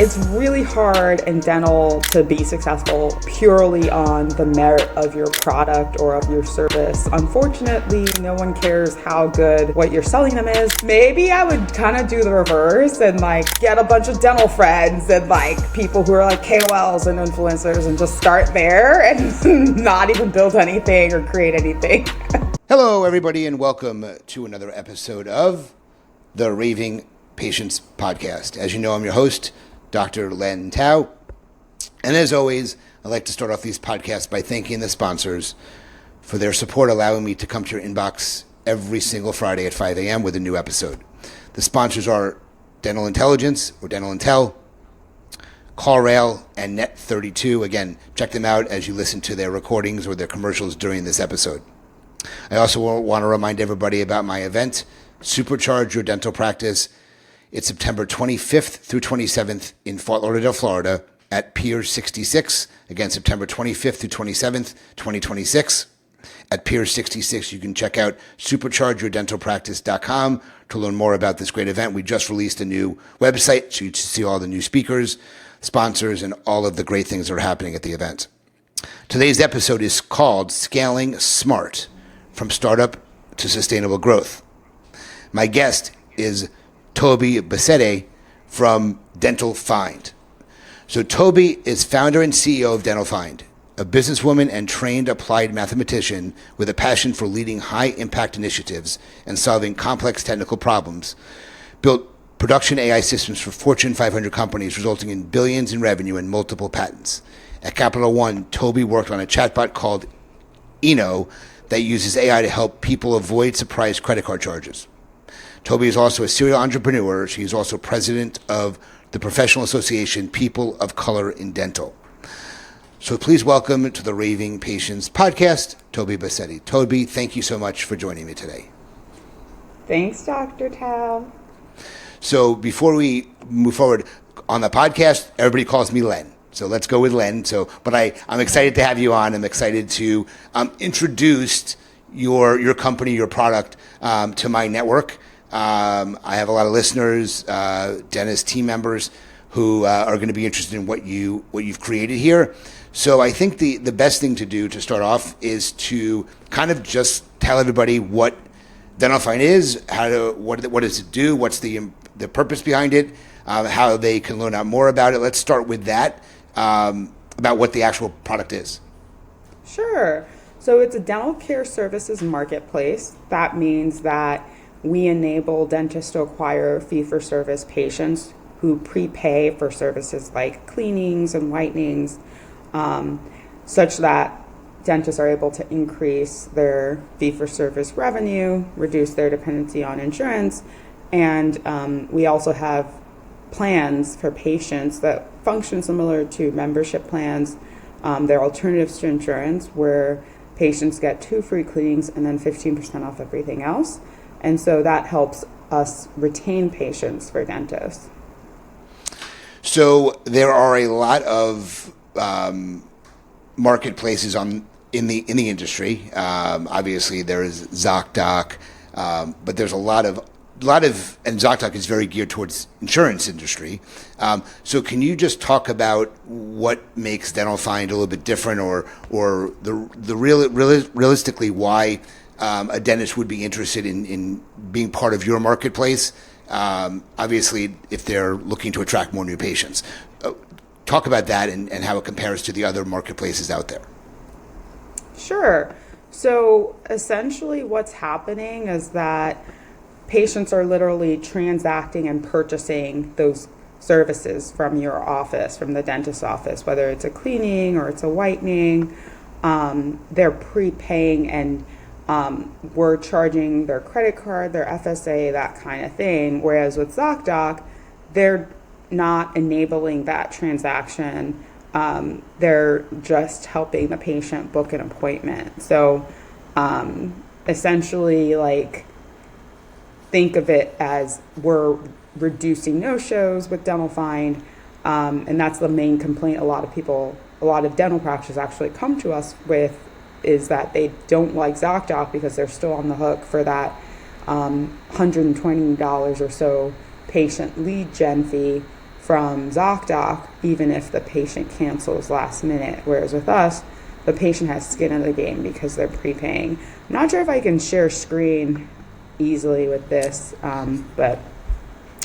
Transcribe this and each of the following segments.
It's really hard in dental to be successful purely on the merit of your product or of your service. Unfortunately, no one cares how good what you're selling them is. Maybe I would kind of do the reverse and get a bunch of dental friends and people who are KOLs and influencers and just start there and not even build anything or create anything. Hello, everybody, and welcome to another episode of the Raving Patients Podcast. As you know, I'm your host, Dr. Len Tao. And as always, I'd like to start off these podcasts by thanking the sponsors for their support, allowing me to come to your inbox every single Friday at 5 a.m. with a new episode. The sponsors are Dental Intelligence, or Dental Intel, CallRail, and Net32. Again, check them out as you listen to their recordings or their commercials during this episode. I also want to remind everybody about my event, Supercharge Your Dental Practice. It's September 25th through 27th in Fort Lauderdale, Florida at Pier 66. Again, September 25th through 27th, 2026 at Pier 66. You can check out superchargeyourdentalpractice.com to learn more about this great event. We just released a new website so you can see all the new speakers, sponsors, and all of the great things that are happening at the event. Today's episode is called Scaling Smart, From Startup to Sustainable Growth. My guest is Tobi Bosede from Dental Find. So Tobi is founder and CEO of Dental Find, a businesswoman and trained applied mathematician with a passion for leading high-impact initiatives and solving complex technical problems. Built production AI systems for Fortune 500 companies, resulting in billions in revenue and multiple patents. At Capital One, Tobi worked on a chatbot called Eno that uses AI to help people avoid surprise credit card charges. Tobi is also a serial entrepreneur. She is also president of the professional association People of Color in Dental. So please welcome to the Raving Patients Podcast, Tobi Bosede. Tobi, thank you so much for joining me today. Thanks, Dr. Tao. So before we move forward on the podcast, everybody calls me Len. So let's go with Len. But I'm excited to have you on. I'm excited to introduce your company, your product to my network. I have a lot of listeners, dentist team members who are going to be interested in what you've created here. So I think the best thing to do to start off is to kind of just tell everybody what Dental Find is, what does it do, what's the purpose behind it, how they can learn out more about it. Let's start with that, about what the actual product is. Sure. So it's a dental care services marketplace. That means that we enable dentists to acquire fee-for-service patients who prepay for services like cleanings and whitenings, such that dentists are able to increase their fee-for-service revenue, reduce their dependency on insurance, and we also have plans for patients that function similar to membership plans. They're alternatives to insurance where patients get 2 free cleanings and then 15% off everything else. And so that helps us retain patients for dentists. So there are a lot of marketplaces in the industry. Obviously, there is ZocDoc, but there's a lot of, and ZocDoc is very geared towards insurance industry. So can you just talk about what makes Dental Find a little bit different, or realistically why a dentist would be interested in being part of your marketplace, obviously, if they're looking to attract more new patients. Talk about that and how it compares to the other marketplaces out there. Sure. So essentially what's happening is that patients are literally transacting and purchasing those services from your office, from the dentist's office, whether it's a cleaning or it's a whitening. They're prepaying and we're charging their credit card, their FSA, that kind of thing. Whereas with ZocDoc, they're not enabling that transaction. They're just helping the patient book an appointment. So essentially, think of it as we're reducing no-shows with Dental Find. And that's the main complaint a lot of dental practices actually come to us with, is that they don't like ZocDoc because they're still on the hook for that $120 or so patient lead gen fee from ZocDoc, even if the patient cancels last minute. Whereas with us, the patient has skin in the game because they're prepaying. I'm not sure if I can share screen easily with this, but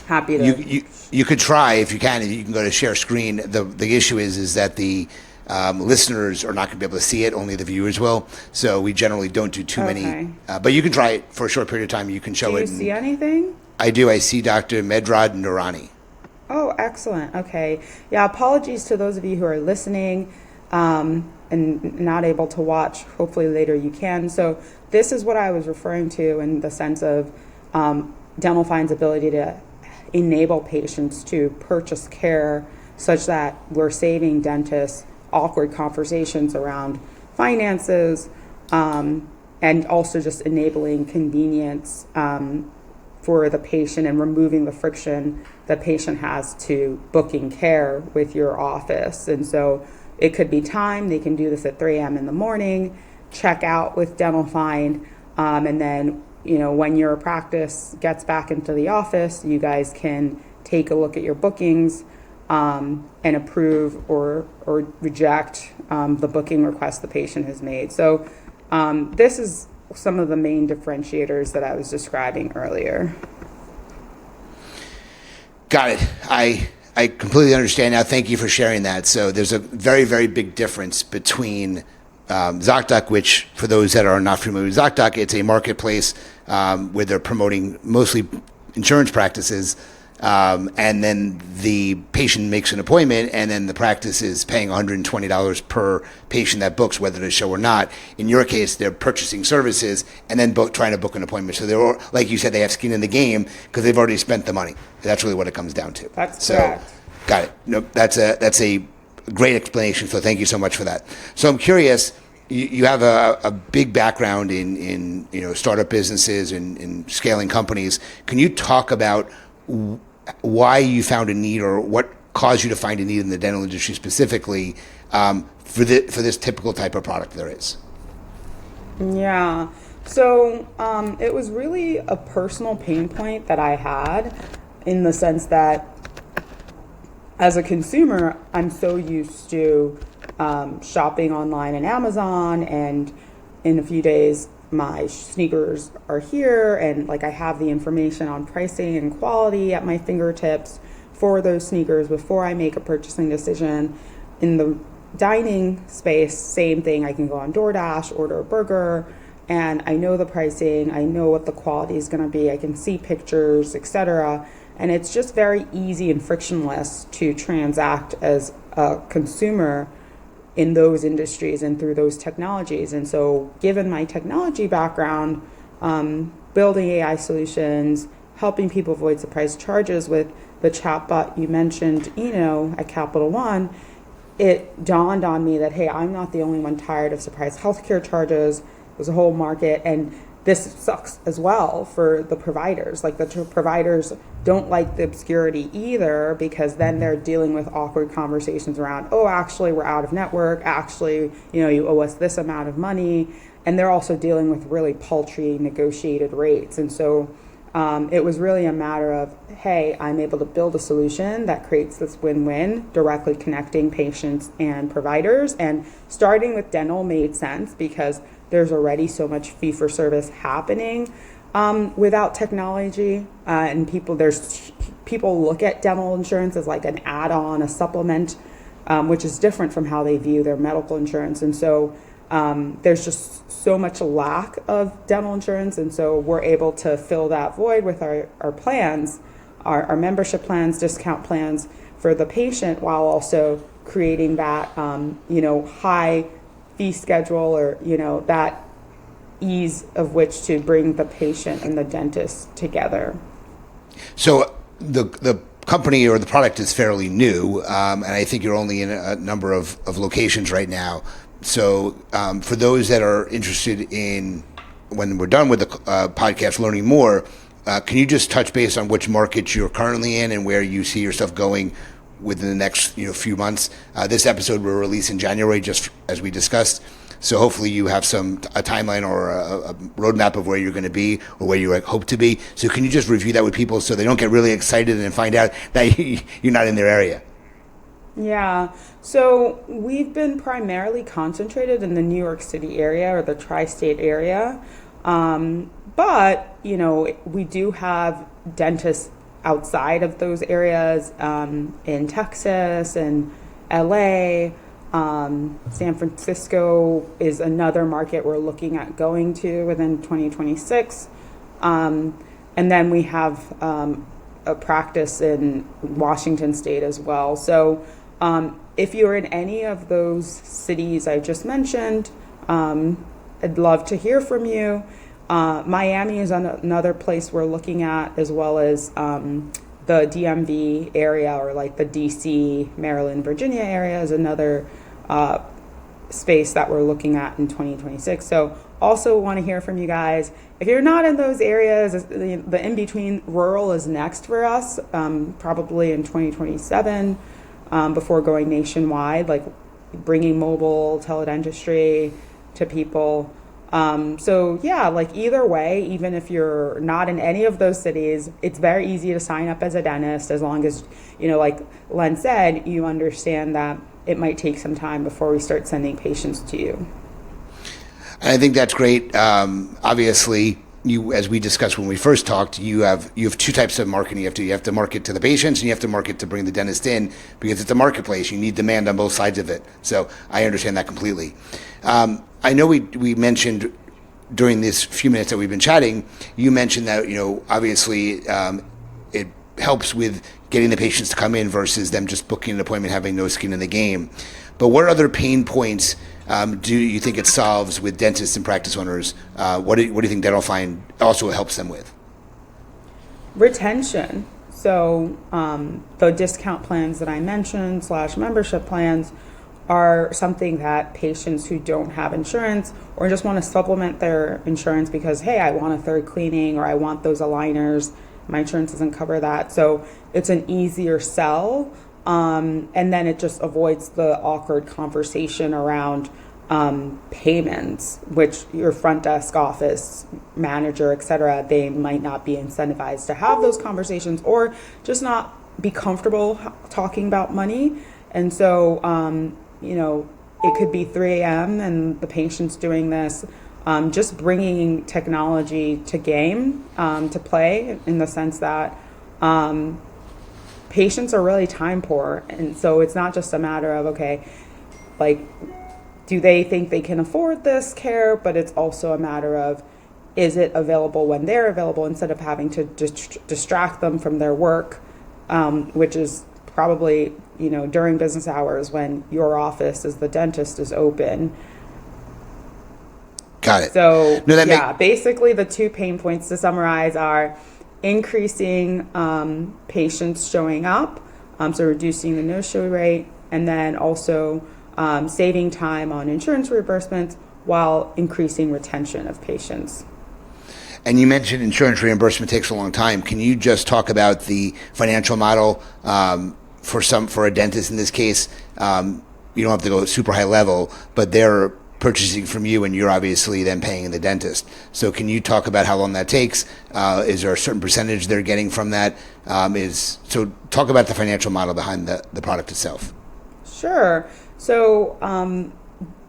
happy to. You could try if you can. You can go to share screen. The issue is that the listeners are not going to be able to see it. Only the viewers will. So we generally don't do too many. But you can try it for a short period of time. You can show it. Do you see anything? I do. I see Dr. Medrad Noorani. Oh, excellent. Okay. Yeah, apologies to those of you who are listening and not able to watch. Hopefully later you can. So this is what I was referring to in the sense of Dental Find's ability to enable patients to purchase care such that we're saving dentists awkward conversations around finances and also just enabling convenience for the patient and removing the friction the patient has to booking care with your office. And so it could be time. They can do this at 3 a.m. in the morning, check out with Dental Find, and then when your practice gets back into the office, you guys can take a look at your bookings and approve or reject the booking request the patient has made. So this is some of the main differentiators that I was describing earlier. Got it. I completely understand now. Thank you for sharing that. So there's a very, very big difference between ZocDoc, which for those that are not familiar with ZocDoc, it's a marketplace where they're promoting mostly insurance practices. And then the patient makes an appointment, and then the practice is paying $120 per patient that books, whether to show or not. In your case, they're purchasing services and then trying to book an appointment. So they're, like you said, they have skin in the game because they've already spent the money. That's really what it comes down to. That's correct. Got it. No, that's a great explanation. So thank you so much for that. So I'm curious. You have a big background in startup businesses and in scaling companies. Can you talk about why you found a need, or what caused you to find a need in the dental industry specifically for this typical type of product there is? Yeah. So it was really a personal pain point that I had, in the sense that as a consumer, I'm so used to shopping online and Amazon, and in a few days my sneakers are here, and I have the information on pricing and quality at my fingertips for those sneakers before I make a purchasing decision. In the dining space, same thing. I can go on DoorDash, order a burger, and I know the pricing, I know what the quality is going to be, I can see pictures, etc. And it's just very easy and frictionless to transact as a consumer in those industries and through those technologies. And so given my technology background, building AI solutions, helping people avoid surprise charges with the chatbot you mentioned, at Capital One, it dawned on me that, hey, I'm not the only one tired of surprise healthcare charges. There's a whole market, and this sucks as well for the providers. The providers don't like the obscurity either, because then they're dealing with awkward conversations around, oh, actually, we're out of network. Actually, you owe us this amount of money. And they're also dealing with really paltry negotiated rates. And so it was really a matter of, hey, I'm able to build a solution that creates this win-win, directly connecting patients and providers. And starting with dental made sense because there's already so much fee-for-service happening without technology, and people look at dental insurance as like an add-on, a supplement, which is different from how they view their medical insurance. And so there's just so much lack of dental insurance, and so we're able to fill that void with our plans, our membership plans, discount plans for the patient, while also creating that high fee schedule, or that ease of which to bring the patient and the dentist together. So the company or the product is fairly new, and I think you're only in a number of locations right now. So for those that are interested in, when we're done with the podcast, learning more, can you just touch base on which markets you're currently in and where you see yourself going within the next few months? This episode will release in January, just as we discussed. So hopefully you have a timeline or a roadmap of where you're going to be or where you hope to be. So can you just review that with people so they don't get really excited and find out that you're not in their area? Yeah, so we've been primarily concentrated in the New York City area or the tri-state area. But, we do have dentists outside of those areas, in Texas and LA. San Francisco is another market we're looking at going to within 2026. And then we have a practice in Washington State as well. So if you're in any of those cities I just mentioned, I'd love to hear from you. Miami is another place we're looking at, as well as the DMV area, or like the DC, Maryland, Virginia area is another space that we're looking at in 2026. So also want to hear from you guys. If you're not in those areas, the in-between rural is next for us, probably in 2027, before going nationwide, like bringing mobile teledentistry to people. So yeah, like either way, even if you're not in any of those cities, it's very easy to sign up as a dentist, as long as, like Len said, you understand that it might take some time before we start sending patients to you. I think that's great. Obviously, as we discussed when we first talked, you have two types of marketing. You have to market to the patients, and you have to market to bring the dentist in, because it's a marketplace. You need demand on both sides of it. So I understand that completely. I know we mentioned during this few minutes that we've been chatting, you mentioned that, obviously it helps with getting the patients to come in versus them just booking an appointment, having no skin in the game. But what other pain points do you think it solves with dentists and practice owners? What do you think Dental Find also helps them with? Retention. So the discount plans that I mentioned / membership plans are something that patients who don't have insurance or just want to supplement their insurance because, hey, I want a third cleaning, or I want those aligners, my insurance doesn't cover that. So it's an easier sell. And then it just avoids the awkward conversation around payments, which your front desk office manager, et cetera, they might not be incentivized to have those conversations, or just not be comfortable talking about money. And so, it could be 3 a.m. and the patient's doing this. Just bringing technology to play, in the sense that patients are really time poor. And so it's not just a matter of, okay, like, do they think they can afford this care? But it's also a matter of, is it available when they're available, instead of having to distract them from their work, which is probably, during business hours when your office as the dentist is open. Got it. So, basically the two pain points to summarize are increasing patients showing up, so reducing the no-show rate, and then also saving time on insurance reimbursements while increasing retention of patients. And you mentioned insurance reimbursement takes a long time. Can you just talk about the financial model for a dentist in this case? You don't have to go super high level, but they're purchasing from you, and you're obviously then paying the dentist. So can you talk about how long that takes? Is there a certain percentage they're getting from that? So talk about the financial model behind the product itself. Sure. So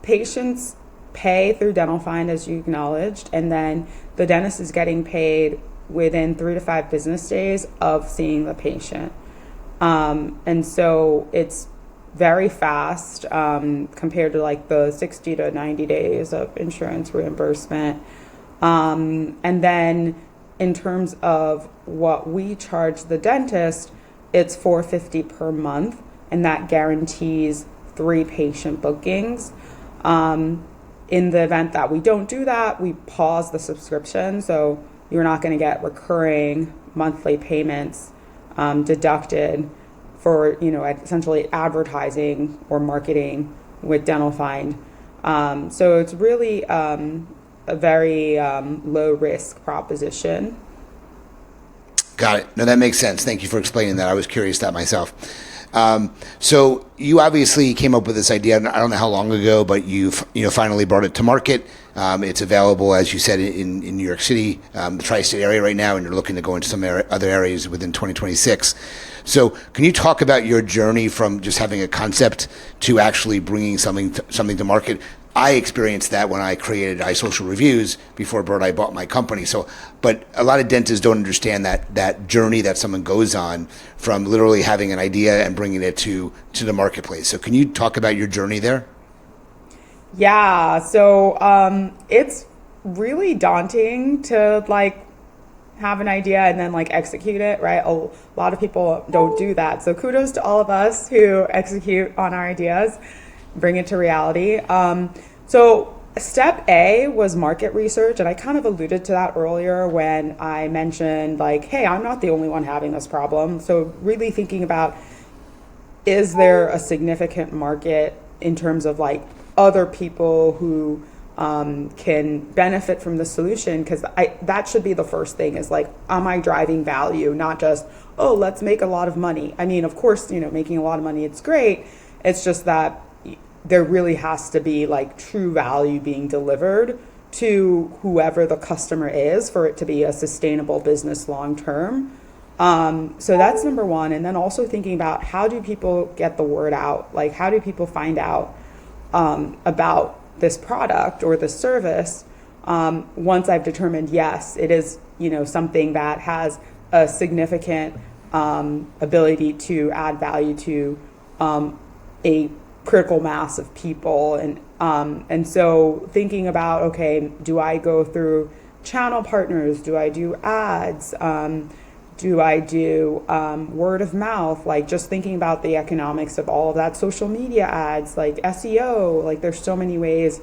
patients pay through Dental Find, as you acknowledged, and then the dentist is getting paid within 3 to 5 business days of seeing the patient. And so it's very fast compared to like the 60 to 90 days of insurance reimbursement. And then in terms of what we charge the dentist, it's $450 per month, and that guarantees 3 patient bookings. In the event that we don't do that, we pause the subscription, so you're not going to get recurring monthly payments deducted for, essentially advertising or marketing with Dental Find. So it's really a very low risk proposition. Got it. No, that makes sense. Thank you for explaining that. I was curious that myself. So you obviously came up with this idea. I don't know how long ago, but you've finally brought it to market. It's available, as you said, in New York City, the tri-state area right now, and you're looking to go into some other areas within 2026. So can you talk about your journey from just having a concept to actually bringing something to market? I experienced that when I created iSocial Reviews before I bought my company. So, but a lot of dentists don't understand that journey that someone goes on from literally having an idea and bringing it to the marketplace. So can you talk about your journey there? Yeah, so it's really daunting to have an idea and then execute it, right? A lot of people don't do that. So kudos to all of us who execute on our ideas, bring it to reality. So step A was market research, and I kind of alluded to that earlier when I mentioned hey, I'm not the only one having this problem. So really thinking about, is there a significant market in terms of other people who can benefit from the solution? Because that should be the first thing is am I driving value? Not just, oh, let's make a lot of money. I mean, of course, making a lot of money, it's great. It's just that there really has to be true value being delivered to whoever the customer is for it to be a sustainable business long term. So that's number one. And then also thinking about, how do people get the word out? How do people find out about this product or this service once I've determined, yes, it is something that has a significant ability to add value to a critical mass of people. And so thinking about, okay, do I go through channel partners? Do I do ads? Do I do word of mouth? Just thinking about the economics of all of that, social media ads, SEO, there's so many ways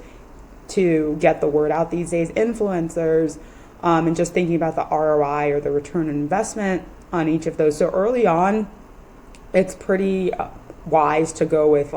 to get the word out these days, influencers, and just thinking about the ROI or the return on investment on each of those. So early on, it's pretty wise to go with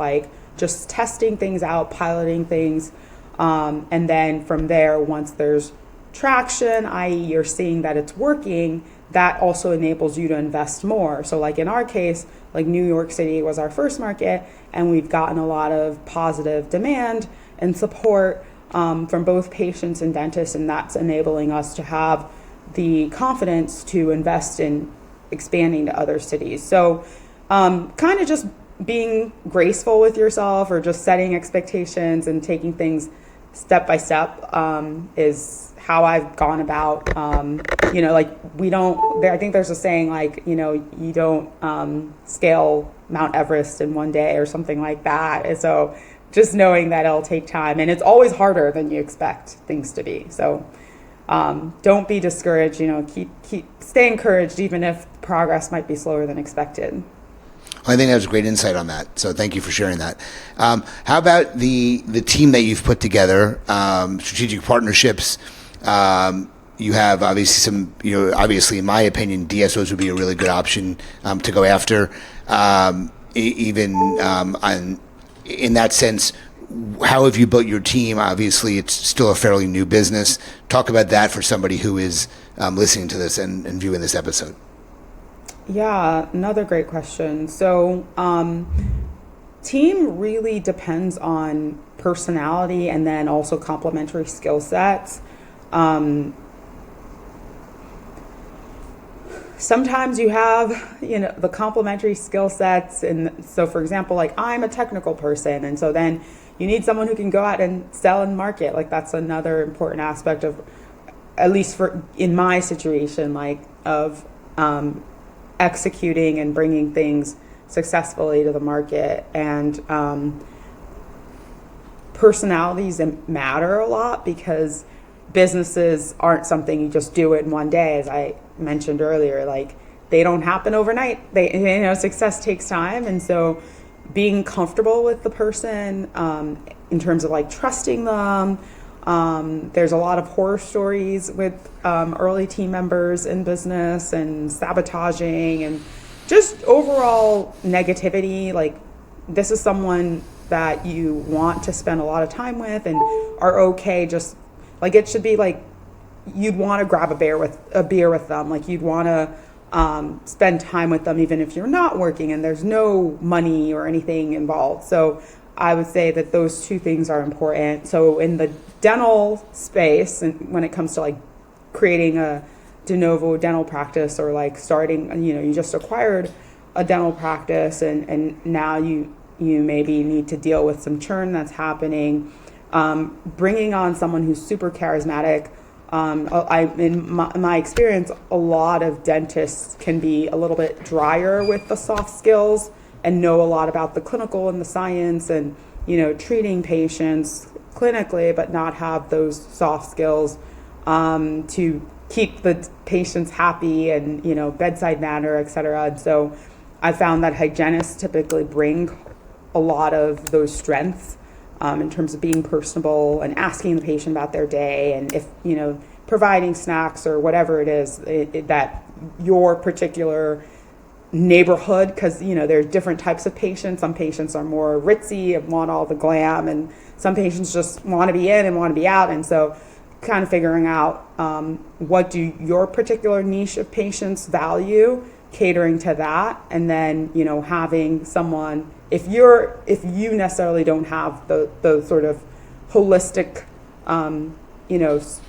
just testing things out, piloting things, and then from there, once there's traction, i.e. you're seeing that it's working, that also enables you to invest more. So in our case, New York City was our first market, and we've gotten a lot of positive demand and support from both patients and dentists, and that's enabling us to have the confidence to invest in expanding to other cities. So kind of just being graceful with yourself, or just setting expectations and taking things step by step is how I've gone about. We don't, I think there's a saying you don't scale Mount Everest in one day or something like that. And so just knowing that it'll take time, and it's always harder than you expect things to be. So don't be discouraged, stay encouraged, even if progress might be slower than expected. I think that was a great insight on that. So thank you for sharing that. How about the team that you've put together, strategic partnerships? You have obviously some, obviously in my opinion, DSOs would be a really good option to go after. In that sense, how have you built your team? Obviously, it's still a fairly new business. Talk about that for somebody who is listening to this and viewing this episode. Yeah, another great question. So team really depends on personality and then also complementary skill sets. Sometimes you have, the complementary skill sets. And so, for example, I'm a technical person. And so then you need someone who can go out and sell and market. That's another important aspect of, at least in my situation, of executing and bringing things successfully to the market. And personalities matter a lot, because businesses aren't something you just do in one day. As I mentioned earlier, they don't happen overnight. Success takes time. And so being comfortable with the person in terms of trusting them. There's a lot of horror stories with early team members in business, and sabotaging and just overall negativity. This is someone that you want to spend a lot of time with and are okay. Just it should be you'd want to grab a beer with them. You'd want to spend time with them even if you're not working and there's no money or anything involved. So I would say that those two things are important. So in the dental space, and when it comes to like creating a de novo dental practice, or like starting, you just acquired a dental practice and now you maybe need to deal with some churn that's happening, bringing on someone who's super charismatic. In my experience, a lot of dentists can be a little bit drier with the soft skills and know a lot about the clinical and the science and, treating patients clinically, but not have those soft skills to keep the patients happy and, bedside manner, et cetera. And so I found that hygienists typically bring a lot of those strengths in terms of being personable and asking the patient about their day, and if, providing snacks or whatever it is that your particular neighborhood, because, there are different types of patients. Some patients are more ritzy and want all the glam, and some patients just want to be in and want to be out. And so kind of figuring out what do your particular niche of patients value, catering to that, and then, having someone, if you necessarily don't have the sort of holistic,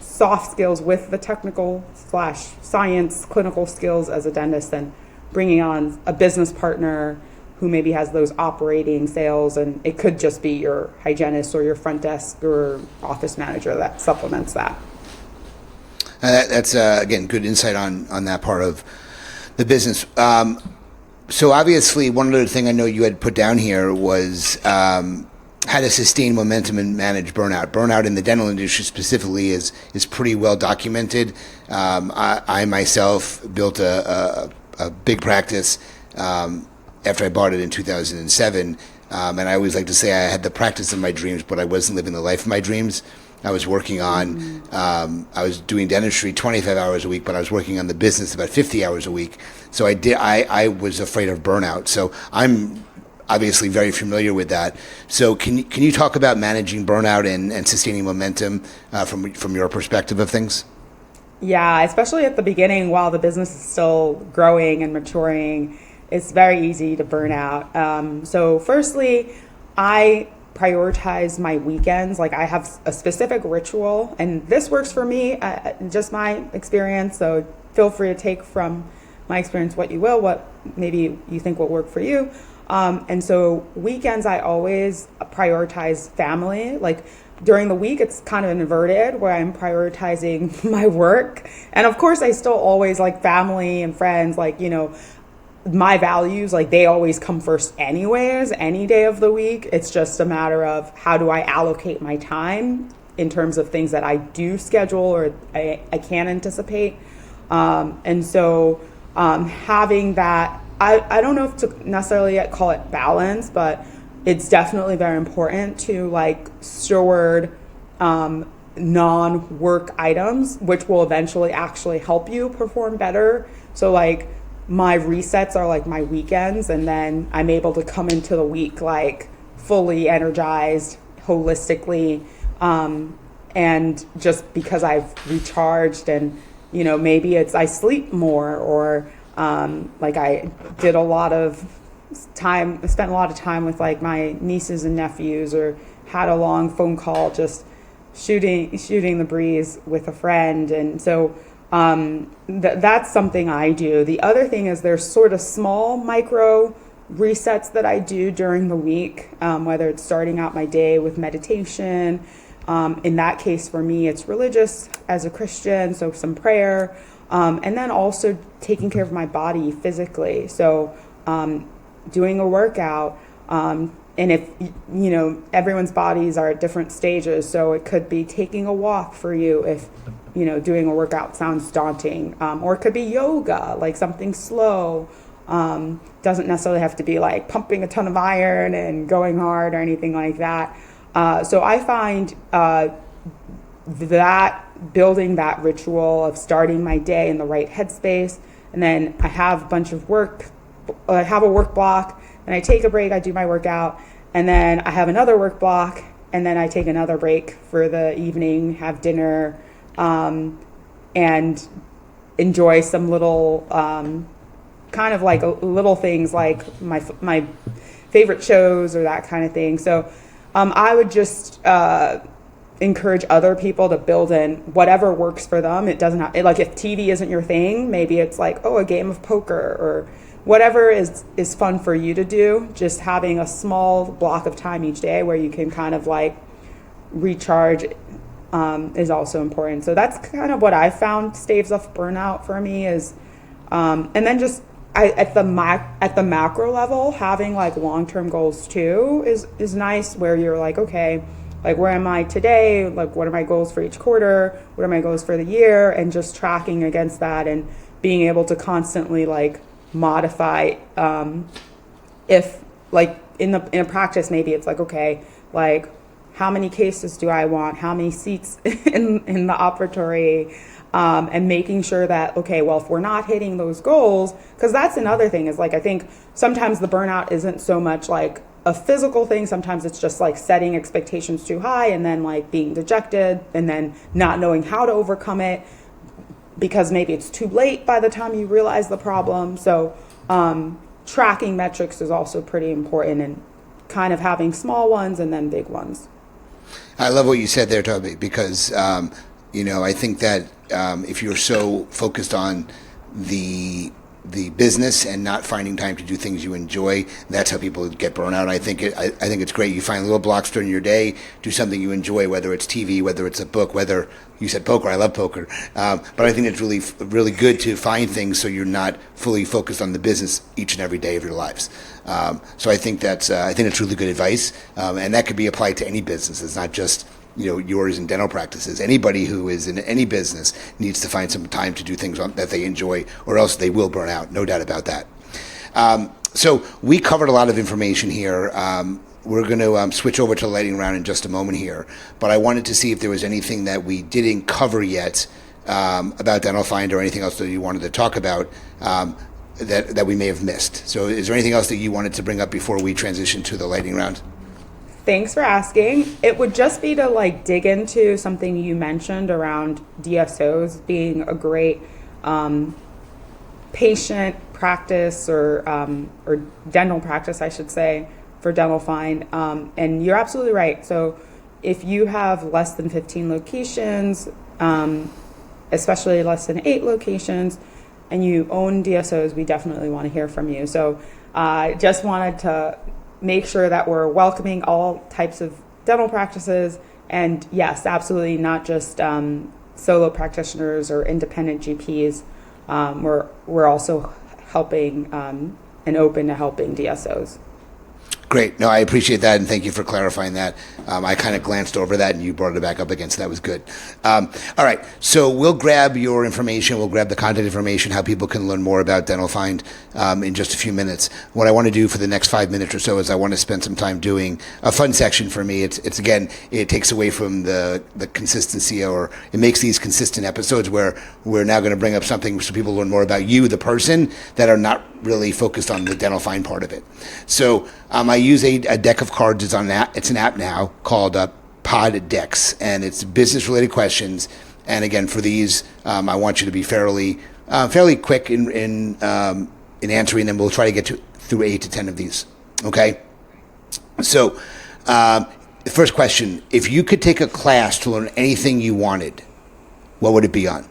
soft skills with the technical / science clinical skills as a dentist, then bringing on a business partner who maybe has those operating sales, and it could just be your hygienist or your front desk or office manager that supplements that. That's, again, good insight on that part of the business. So obviously, one other thing I know you had put down here was how to sustain momentum and manage burnout. Burnout in the dental industry specifically is pretty well documented. I myself built a big practice after I bought it in 2007. And I always like to say I had the practice of my dreams, but I wasn't living the life of my dreams. I was working on, I was doing dentistry 25 hours a week, but I was working on the business about 50 hours a week. So I was afraid of burnout. So I'm obviously very familiar with that. So can you talk about managing burnout and sustaining momentum from your perspective of things? Yeah, especially at the beginning while the business is still growing and maturing, it's very easy to burn out. So firstly, I prioritize my weekends. Like I have a specific ritual, and this works for me, just my experience. So feel free to take from my experience what you will, what maybe you think will work for you. And so weekends, I always prioritize family. Like during the week, it's kind of inverted where I'm prioritizing my work. And of course, I still always like family and friends, like, my values, like they always come first anyways, any day of the week. It's just a matter of how do I allocate my time in terms of things that I do schedule or I can anticipate. And so having that, I don't know if to necessarily yet call it balance, but it's definitely very important to like steward non-work items, which will eventually actually help you perform better. So like my resets are like my weekends, and then I'm able to come into the week like fully energized holistically, and just because I've recharged, and maybe it's I sleep more, or like I did a lot of time, spent a lot of time with like my nieces and nephews, or had a long phone call just shooting the breeze with a friend. And so that's something I do. The other thing is there's sort of small micro resets that I do during the week, whether it's starting out my day with meditation. In that case, for me, it's religious as a Christian, so some prayer, and then also taking care of my body physically. So doing a workout, and if, everyone's bodies are at different stages, so it could be taking a walk for you if, doing a workout sounds daunting, or it could be yoga, like something slow. Doesn't necessarily have to be like pumping a ton of iron and going hard or anything like that. So I find that building that ritual of starting my day in the right headspace, and then I have a bunch of work, I have a work block, and I take a break, I do my workout, and then I have another work block, and then I take another break for the evening, have dinner, and enjoy some little kind of like little things like my favorite shows or that kind of thing. So I would just encourage other people to build in whatever works for them. It doesn't have, like if TV isn't your thing, maybe it's like, a game of poker or whatever is fun for you to do. Just having a small block of time each day where you can kind of like recharge is also important. So that's kind of what I found staves off burnout for me is, and then just at the macro level, having like long-term goals too is nice, where you're like, okay, like where am I today? Like what are my goals for each quarter? What are my goals for the year? And just tracking against that and being able to constantly like modify. If like in a practice, maybe it's like, okay, like how many cases do I want? How many seats in the operatory? And making sure that, okay, well, if we're not hitting those goals, because that's another thing is like, I think sometimes the burnout isn't so much like a physical thing. Sometimes it's just like setting expectations too high and then like being dejected and then not knowing how to overcome it because maybe it's too late by the time you realize the problem. So tracking metrics is also pretty important and kind of having small ones and then big ones. I love what you said there, Tobi, because I think that if you're so focused on the business and not finding time to do things you enjoy, that's how people get burnout. I think it's great. You find little blocks during your day, do something you enjoy, whether it's TV, whether it's a book, whether you said poker. I love poker, but I think it's really, really good to find things so you're not fully focused on the business each and every day of your lives. So I think that's really good advice, and that could be applied to any business. It's not just yours in dental practices. Anybody who is in any business needs to find some time to do things that they enjoy, or else they will burn out. No doubt about that. So we covered a lot of information here. We're going to switch over to the lightning round in just a moment here, but I wanted to see if there was anything that we didn't cover yet about Dental Find or anything else that you wanted to talk about that we may have missed. So is there anything else that you wanted to bring up before we transition to the lightning round? Thanks for asking. It would just be to like dig into something you mentioned around DSOs being a great patient practice or dental practice, I should say, for Dental Find. And you're absolutely right. So if you have less than 15 locations, especially less than 8 locations, and you own DSOs, we definitely want to hear from you. So I just wanted to make sure that we're welcoming all types of dental practices, and yes, absolutely not just solo practitioners or independent GPs. We're also helping and open to helping DSOs. Great. No, I appreciate that, and thank you for clarifying that. I kind of glanced over that, and you brought it back up again, so that was good. All right, so we'll grab your information. We'll grab the contact information, how people can learn more about Dental Find in just a few minutes. What I want to do for the next 5 minutes or so is I want to spend some time doing a fun section for me. It's again, it takes away from the consistency, or it makes these consistent episodes where we're now going to bring up something so people learn more about you, the person, that are not really focused on the Dental Find part of it. So I use a deck of cards. It's an app now called Pod Decks, and it's business-related questions. And again, for these, I want you to be fairly quick in answering them. We'll try to get through 8 to 10 of these. Okay. So, the first question: if you could take a class to learn anything you wanted, what would it be on?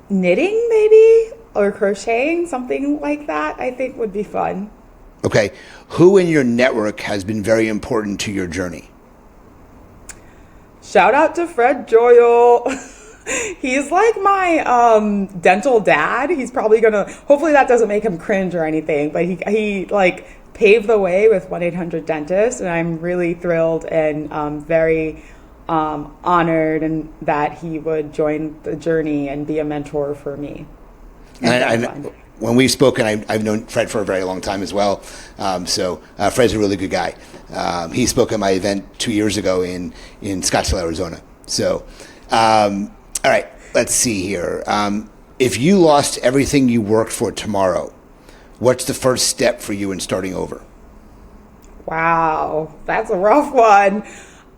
Knitting, maybe, or crocheting, something like that. I think would be fun. Okay. Who in your network has been very important to your journey? Shout out to Fred Joyal. He's like my dental dad. He's probably hopefully that doesn't make him cringe or anything, but he like paved the way with 1-800-DENTIST, and I'm really thrilled and very honored and that he would join the journey and be a mentor for me. And when we've spoken, I've known Fred for a very long time as well. So Fred's a really good guy. He spoke at my event 2 years ago in Scottsdale, Arizona. So, all right, let's see here. If you lost everything you worked for tomorrow, what's the first step for you in starting over? Wow, that's a rough one.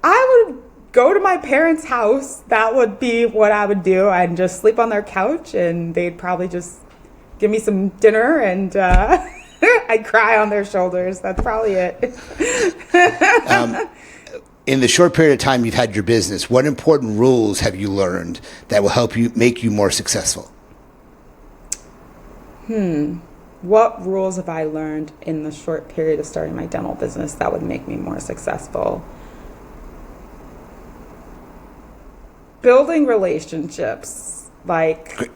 I would go to my parents' house. That would be what I would do. I'd just sleep on their couch, and they'd probably just give me some dinner, and I'd cry on their shoulders. That's probably it. In the short period of time you've had your business, what important rules have you learned that will help you make you more successful? What rules have I learned in the short period of starting my dental business that would make me more successful? Building relationships. Like,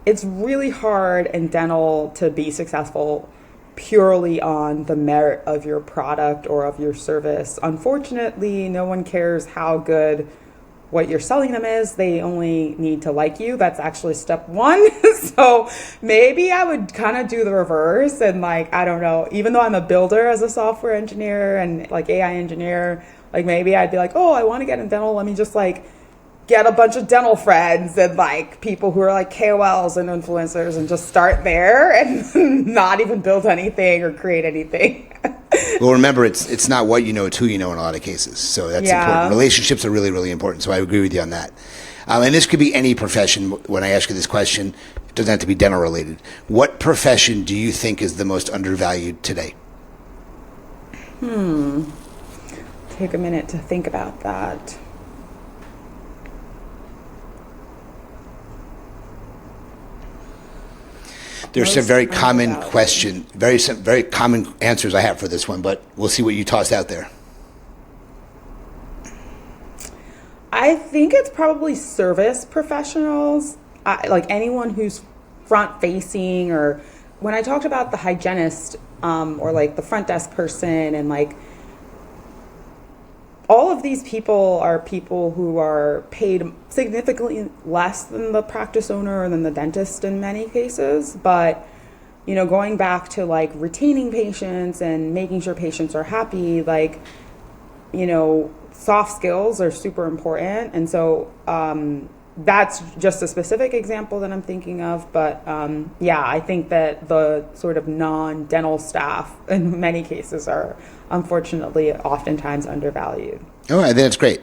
it's really hard in dental to be successful purely on the merit of your product or of your service. Unfortunately, no one cares how good what you're selling them is. They only need to like you. That's actually step one. So maybe I would kind of do the reverse and, like, I don't know, even though I'm a builder as a software engineer and like AI engineer, like maybe I'd be like, oh, I want to get in dental. Let me just like get a bunch of dental friends and like people who are like KOLs and influencers and just start there and not even build anything or create anything. Well, remember, it's not what you know, it's who you know in a lot of cases. So that's important. Relationships are really, really important. So I agree with you on that. And this could be any profession. When I ask you this question, it doesn't have to be dental related. What profession do you think is the most undervalued today? Take a minute to think about that. There's some very common question, very common answers I have for this one, but we'll see what you toss out there. I think it's probably service professionals, like anyone who's front facing, or when I talked about the hygienist or like the front desk person, and like all of these people are people who are paid significantly less than the practice owner or than the dentist in many cases. But, you know, going back to like retaining patients and making sure patients are happy, like, you know, soft skills are super important. And so that's just a specific example that I'm thinking of. But yeah, I think that the sort of non-dental staff in many cases are unfortunately oftentimes undervalued. Oh, I think that's great.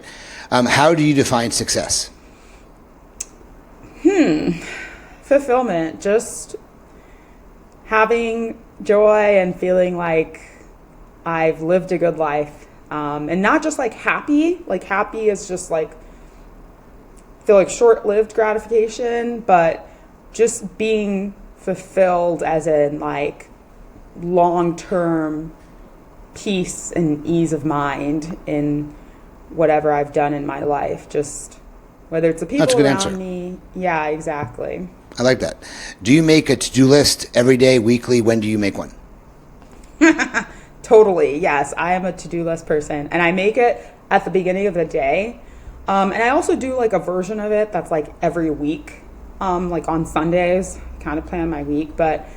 How do you define success? Fulfillment, just having joy and feeling like I've lived a good life. And not just like happy is just like, feel like short-lived gratification, but just being fulfilled as in like long-term peace and ease of mind in whatever I've done in my life, just whether it's the people around me. Yeah, exactly. I like that. Do you make a to-do list every day, weekly? When do you make one? Totally, yes. I am a to-do list person, and I make it at the beginning of the day. And I also do like a version of it that's like every week, like on Sundays, kind of plan my week. But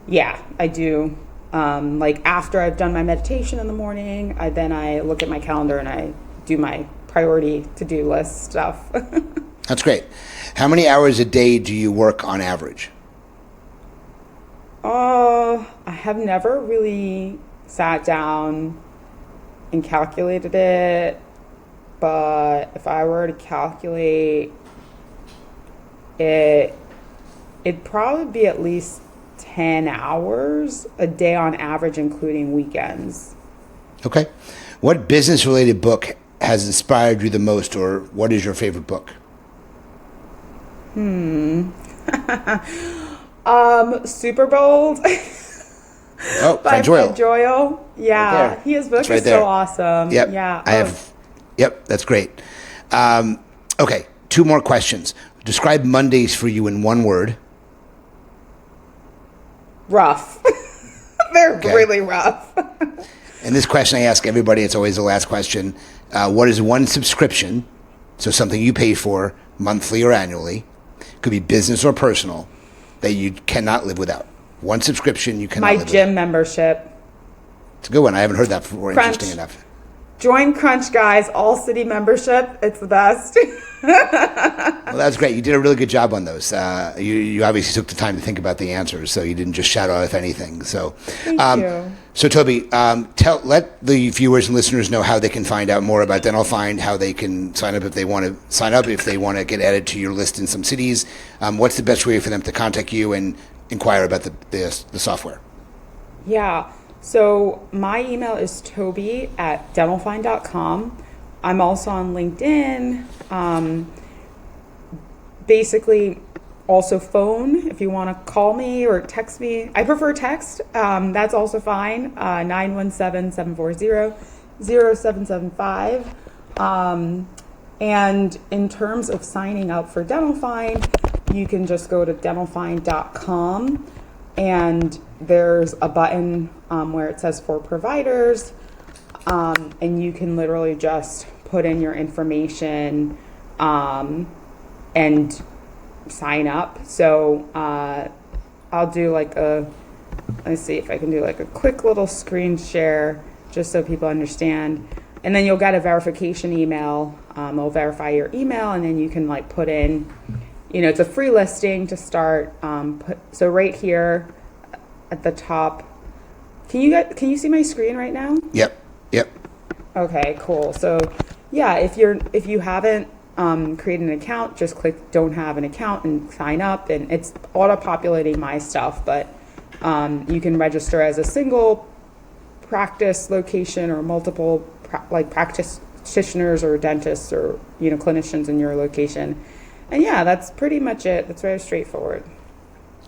yeah, I do. Like after I've done my meditation in the morning, I look at my calendar and I do my priority to-do list stuff. That's great. How many hours a day do you work on average? I have never really sat down and calculated it, but if I were to calculate it, it'd probably be at least 10 hours a day on average, including weekends. Okay. What business-related book has inspired you the most, or what is your favorite book? Super Bold. Oh, by Fred Joyle. Yeah, right his book right is there. so awesome. Yep. Yeah. Yep, that's great. Okay, 2 more questions. Describe Mondays for you in one word. Rough. They're really rough. And this question I ask everybody, it's always the last question. What is one subscription, so something you pay for monthly or annually, could be business or personal, that you cannot live without? One subscription you cannot live without. My gym membership. It's a good one. I haven't heard that before. Crunch. Interesting enough. Join Crunch, guys. All city membership. It's the best. Well, that's great. You did a really good job on those. You obviously took the time to think about the answers, so you didn't just shout out if anything. So, Thank you. So Toby, let the viewers and listeners know how they can find out more about Dental Find, how they can sign up if they want to sign up, if they want to get added to your list in some cities. What's the best way for them to contact you and inquire about the software? Yeah. So my email is toby@dentalfind.com. I'm also on LinkedIn. Basically, also phone if you want to call me or text me. I prefer text. That's also fine. 917-740-0775. And in terms of signing up for Dental Find, you can just go to dentalfind.com, and there's a button where it says for providers, and you can literally just put in your information and sign up. So I'll do like let's see if I can do like a quick little screen share just so people understand. And then you'll get a verification email. It'll verify your email, and then you can like put in, it's a free listing to start. So right here at the top, can you see my screen right now? Yep. Okay, cool. So yeah, if you haven't created an account, just click don't have an account and sign up, and it's auto-populating my stuff, but you can register as a single practice location or multiple practitioners or dentists or clinicians in your location. And yeah, that's pretty much it. That's very straightforward.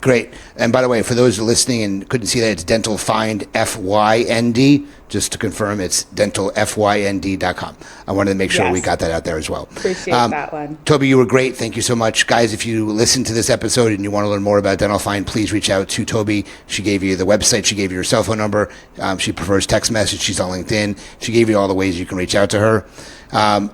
Great. And by the way, for those listening and couldn't see that, it's Dental Find, FYND. Just to confirm, it's dentalfynd.com. I wanted to make sure we got that out there as well. Appreciate that one. Toby, you were great. Thank you so much. Guys, if you listen to this episode and you want to learn more about Dental Find, please reach out to Toby. She gave you the website. She gave you her cell phone number. She prefers text message. She's on LinkedIn. She gave you all the ways you can reach out to her.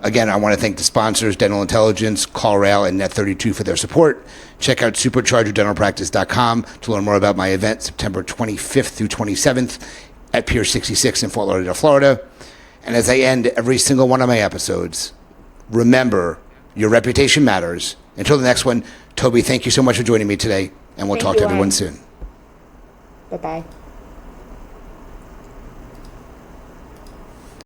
Again, I want to thank the sponsors, Dental Intelligence, CallRail, and Net32 for their support. Check out superchargerdentalpractice.com to learn more about my event, September 25th through 27th at Pier 66 in Fort Lauderdale, Florida. And as I end every single one of my episodes, remember, your reputation matters. Until the next one, Toby, thank you so much for joining me today, and we'll talk to everyone soon. Bye-bye.